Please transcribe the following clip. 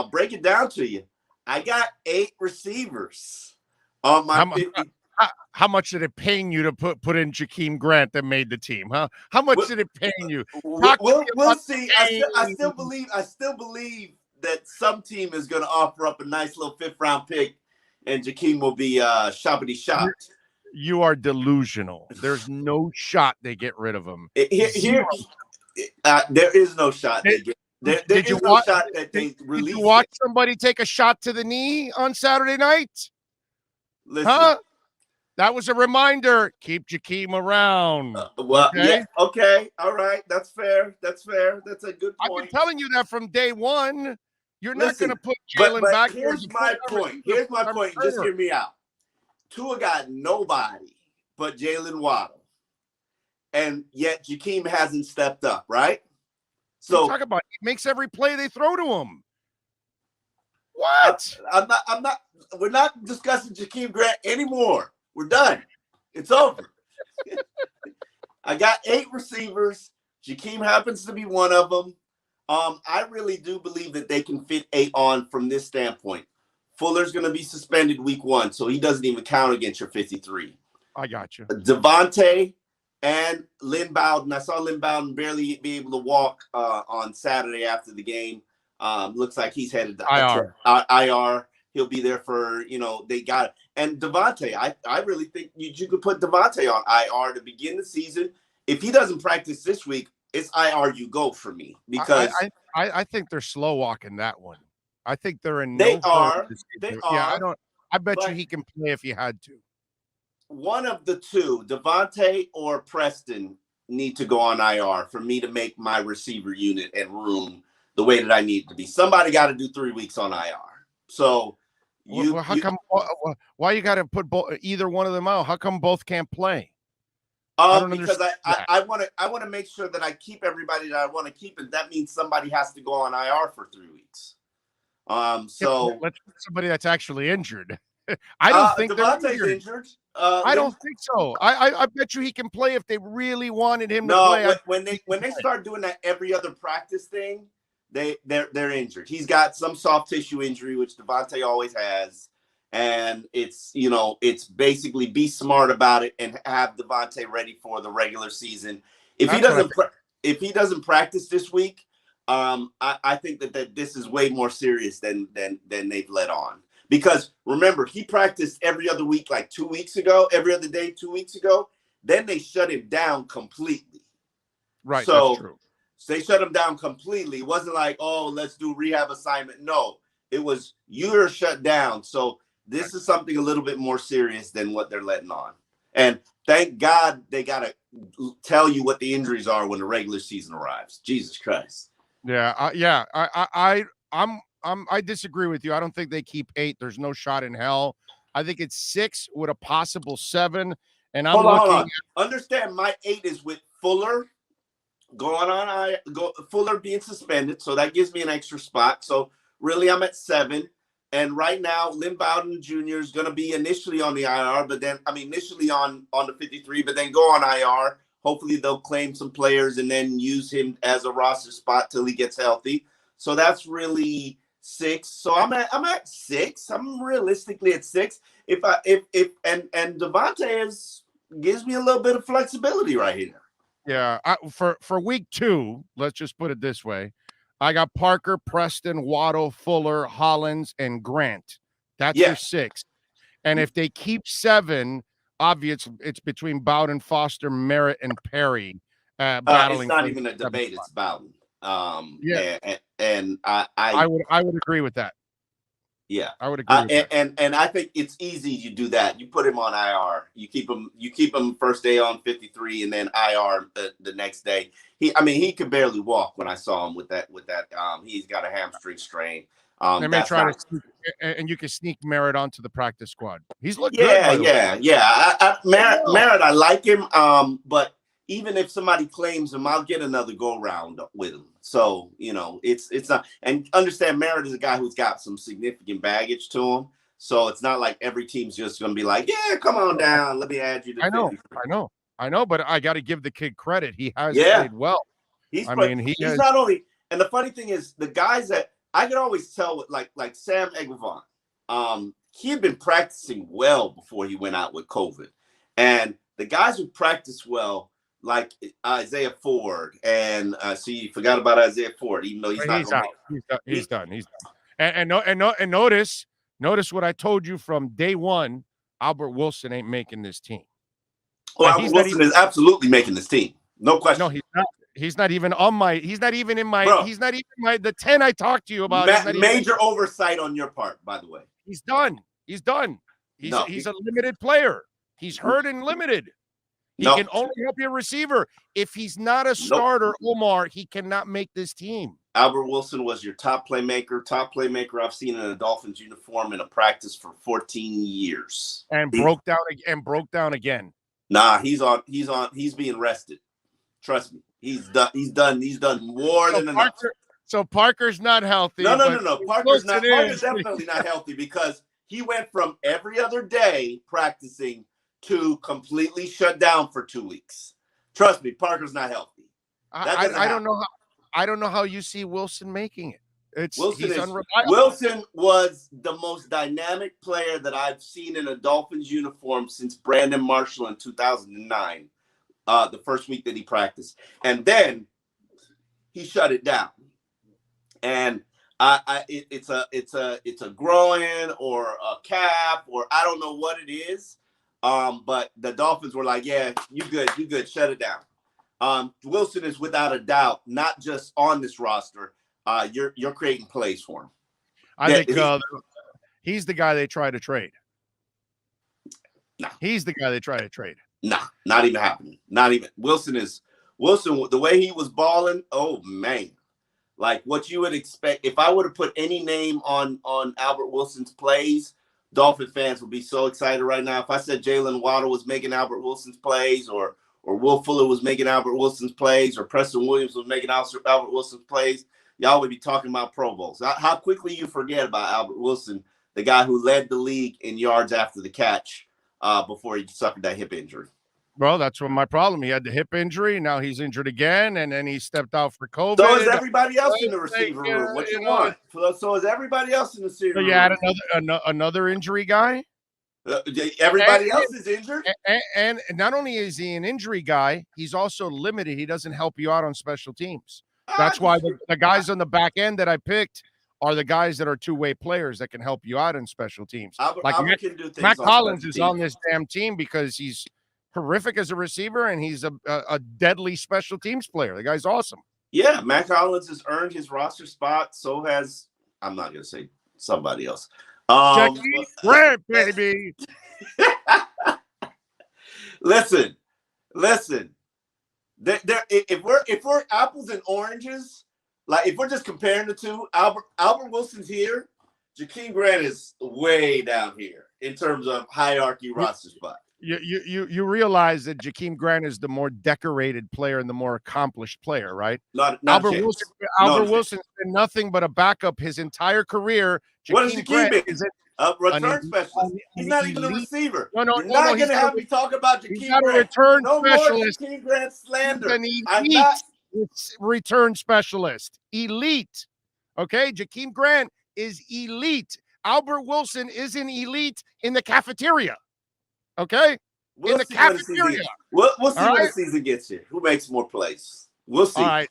I'll break it down to you. I got 8 receivers on my 50. How much did it paying you to put in Jakeem Grant that made the team, huh? How much did it paying you? We'll see. I still believe that some team is going to offer up a nice little 5th-round pick, and Jakeem will be shoppity-shopped. You are delusional. There's no shot they get rid of him. There is no shot they get. There is no shot that they release. Did you watch somebody take a shot to the knee on Saturday night? Listen. Huh? That was a reminder. Keep Jakeem around. Yeah, okay. All right. That's fair. That's a good point. I've been telling you that from day one. You're not going to put Jalen back. Here's my point. Just hear me out. Tua got nobody but Jalen Waddle. And yet Jakeem hasn't stepped up, right? So talk about he makes every play they throw to him. What? I'm not. We're not discussing Jakeem Grant anymore. We're done. It's over. I got 8 receivers. Jakeem happens to be one of them. I really do believe that they can fit 8 on from this standpoint. Fuller's going to be suspended week 1, so he doesn't even count against your 53. I got you. Devontae and Lynn Bowden. I saw Lynn Bowden barely be able to walk on Saturday after the game. Looks like he's headed to IR. He'll be there for, they got it. And Devontae, I really think you could put Devontae on IR to begin the season. If he doesn't practice this week, it's IR you go for me. Because I think they're slow walking that one. I think they're in They are. Yeah, I bet you he can play if he had to. One of the two, Devontae or Preston, need to go on IR for me to make my receiver unit and room the way that I need it to be. Somebody got to do 3 weeks on IR. So why you got to put either one of them out? How come both can't play? Because I want to make sure that I keep everybody that I want to keep, and that means somebody has to go on IR for 3 weeks. So let's put somebody that's actually injured. I don't think Devontae's injured. I don't think so. I bet you he can play if they really wanted him to play. When they start doing that every other practice thing, they're injured. He's got some soft tissue injury, which Devontae always has, and it's basically be smart about it and have Devontae ready for the regular season. If he doesn't practice this week, I think that this is way more serious than they've let on. Because remember, he practiced every other week, like 2 weeks ago, every other day, 2 weeks ago. Then they shut him down completely. Right, so that's true. They shut him down completely. It wasn't like, oh, let's do rehab assignment. No, it was you're shut down. So this is something a little bit more serious than what they're letting on. And thank God they got to tell you what the injuries are when the regular season arrives. Jesus Christ. Yeah, I disagree with you. I don't think they keep 8. There's no shot in hell. I think it's 6 with a possible 7. And I'm hold on. Understand, my 8 is with Fuller going on. Fuller being suspended, so that gives me an extra spot. So really, I'm at 7. And right now, Lynn Bowden Jr. is going to be initially on the IR, initially on the 53, but then go on IR. Hopefully, they'll claim some players and then use him as a roster spot till he gets healthy. So that's really 6. So I'm at 6. I'm realistically at 6. And Devontae gives me a little bit of flexibility right here. Yeah, for week 2, let's just put it this way. I got Parker, Preston, Waddle, Fuller, Hollins, and Grant. That's your 6. And if they keep 7, obviously it's between Bowden, Foster, Merritt, and Perry. Battling. It's not even a debate. It's Bowden. And I would agree with that. Yeah, I would agree. With that. And I think it's easy you do that. You put him on IR. You keep him first day on 53, and then IR the next day. He could barely walk when I saw him with that. He's got a hamstring strain. They may try to sneak, and you can sneak Merritt onto the practice squad. He's looked good. Merritt, I like him. But even if somebody claims him, I'll get another go round with him. So, it's not, and understand Merritt is a guy who's got some significant baggage to him. So it's not like every team's just going to be like, yeah, come on down. Let me add you to I know, but I got to give the kid credit. He has played well. He's not only, and the funny thing is the guys that I could always tell with like Sam Eglavon. He had been practicing well before he went out with COVID, and the guys who practice well, like Isaiah Ford, and see, you forgot about Isaiah Ford, even though he's not going to make. He's done. And notice what I told you from day one. Albert Wilson ain't making this team. Well, Albert Wilson is absolutely making this team. No question. No, he's not. He's not even on my. He's not even in my. Bro, he's not even my. The 10 I talked to you about. Major oversight on your part, by the way. He's done. He's done. He's a limited player. He's hurt and limited. He can only help your receiver. If he's not a starter, Omar, he cannot make this team. Albert Wilson was your top playmaker I've seen in a Dolphins uniform in a practice for 14 years. And broke down again. Nah, he's being rested. Trust me. He's done more than enough. So Parker's not healthy. No. Parker's definitely not healthy, because he went from every other day practicing to completely shut down for 2 weeks. Trust me, Parker's not healthy. I don't know how you see Wilson making it. Wilson was the most dynamic player that I've seen in a Dolphins uniform since Brandon Marshall in 2009, the first week that he practiced. And then he shut it down. And it's a groin or a calf, or I don't know what it is. But the Dolphins were like, yeah, you good, shut it down. Wilson is without a doubt not just on this roster. You're creating plays for him. I think he's the guy they try to trade. No. He's the guy they try to trade. Nah, not even happening. Not even. Wilson, the way he was balling, oh man. Like what you would expect. If I would have put any name on Albert Wilson's plays, Dolphin fans would be so excited right now. If I said Jalen Waddle was making Albert Wilson's plays, or Will Fuller was making Albert Wilson's plays, or Preston Williams was making Albert Wilson's plays, y'all would be talking about Pro Bowls. How quickly you forget about Albert Wilson, the guy who led the league in yards after the catch before he suffered that hip injury. Well, that's what my problem. He had the hip injury. Now he's injured again, and then he stepped out for COVID. So is everybody else in the receiver room. What you want? So is everybody else in the receiver room. So you had another injury guy? Everybody else is injured? And not only is he an injury guy, he's also limited. He doesn't help you out on special teams. That's why the guys on the back end that I picked are the guys that are two-way players that can help you out in special teams. Mac Hollins is on this damn team because he's horrific as a receiver, and he's a deadly special teams player. The guy's awesome. Yeah, Mac Hollins has earned his roster spot. So has, I'm not going to say somebody else. Jackie Grant, baby. Listen. If we're apples and oranges, like if we're just comparing the two, Albert Wilson's here, Jakeem Grant is way down here in terms of hierarchy roster spot. You realize that Jakeem Grant is the more decorated player and the more accomplished player, right? Albert Wilson's been nothing but a backup his entire career. What is Jakeem? Is it a return specialist? He's not even a receiver. You're not going to have me talk about Jakeem Grant. He's not a return specialist. No more Jakeem Grant slander. He's an elite return specialist. Elite. Okay? Jakeem Grant is elite. Albert Wilson is an elite in the cafeteria. Okay? We'll see what the season gets you. Who makes more plays? We'll see. All right.